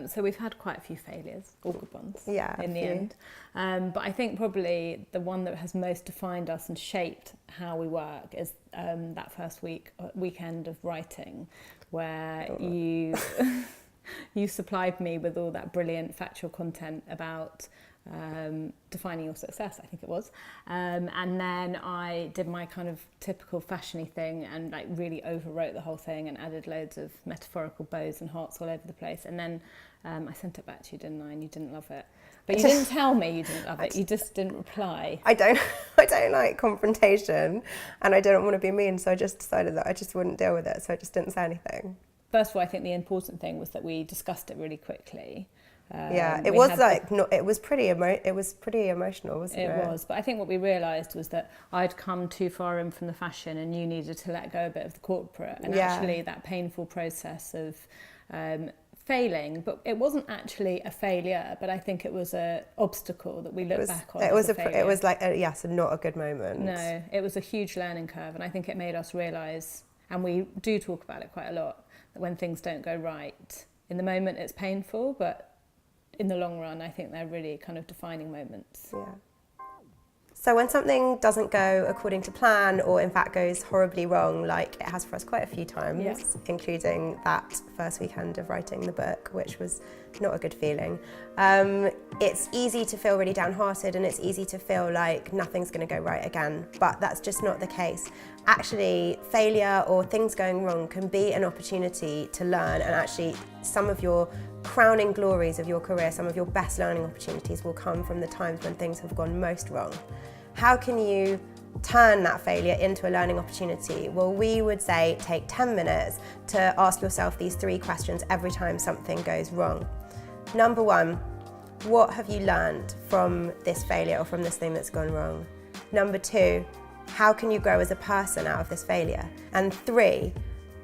So we've had quite a few failures, all good ones, Yeah, in the end. But I think probably the one that has most defined us and shaped how we work is that first weekend of writing, where you you supplied me with all that brilliant factual content about defining your success, I think it was. And then I did my kind of typical fashion-y thing and like really overwrote the whole thing and added loads of metaphorical bows and hearts all over the place. And then I sent it back to you, didn't I? And you didn't love it. But you didn't tell me you didn't love it. You just didn't reply. I don't like confrontation, and I don't want to be mean, so I just decided that I just wouldn't deal with it, so I just didn't say anything. First of all, I think the important thing was that we discussed it really quickly. It was pretty emotional, wasn't it? It was, but I think what we realised was that I'd come too far in from the fashion and you needed to let go a bit of the corporate, and actually that painful process of failing, but it wasn't actually a failure, but I think it was an obstacle that we look back on. It was not a good moment. No, it was a huge learning curve, and I think it made us realise, and we do talk about it quite a lot, that when things don't go right, in the moment it's painful, but in the long run, I think they're really kind of defining moments. Yeah. So when something doesn't go according to plan, or in fact goes horribly wrong, like it has for us quite a few times, including that first weekend of writing the book, which was not a good feeling, it's easy to feel really downhearted, and it's easy to feel like nothing's going to go right again, but that's just not the case. Actually, failure or things going wrong can be an opportunity to learn, and actually some of your crowning glories of your career, some of your best learning opportunities will come from the times when things have gone most wrong. How can you turn that failure into a learning opportunity? Well, we would say take 10 minutes to ask yourself these 3 questions every time something goes wrong. Number 1, what have you learned from this failure or from this thing that's gone wrong? Number 2, how can you grow as a person out of this failure? And 3,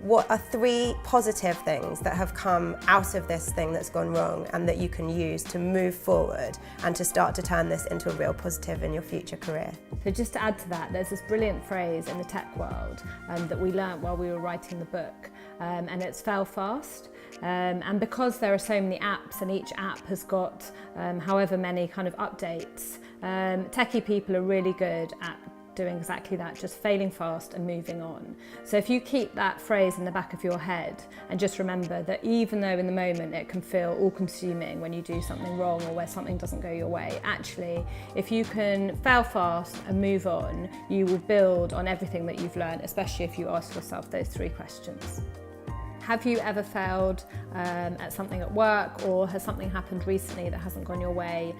what are 3 positive things that have come out of this thing that's gone wrong and that you can use to move forward and to start to turn this into a real positive in your future career? So just to add to that, there's this brilliant phrase in the tech world that we learnt while we were writing the book, and it's fail fast. And because there are so many apps and each app has got however many kind of updates, techie people are really good at doing exactly that, just failing fast and moving on. So if you keep that phrase in the back of your head and just remember that even though in the moment it can feel all-consuming when you do something wrong or where something doesn't go your way, actually if you can fail fast and move on, you will build on everything that you've learned, especially if you ask yourself those 3 questions. Have you ever failed at something at work, or has something happened recently that hasn't gone your way?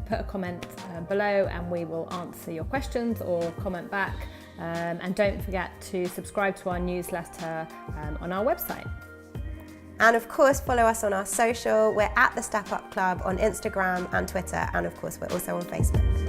Put a comment below and we will answer your questions or comment back. And don't forget to subscribe to our newsletter on our website. And of course, follow us on our social. We're at the Step Up Club on Instagram and Twitter, and of course we're also on Facebook.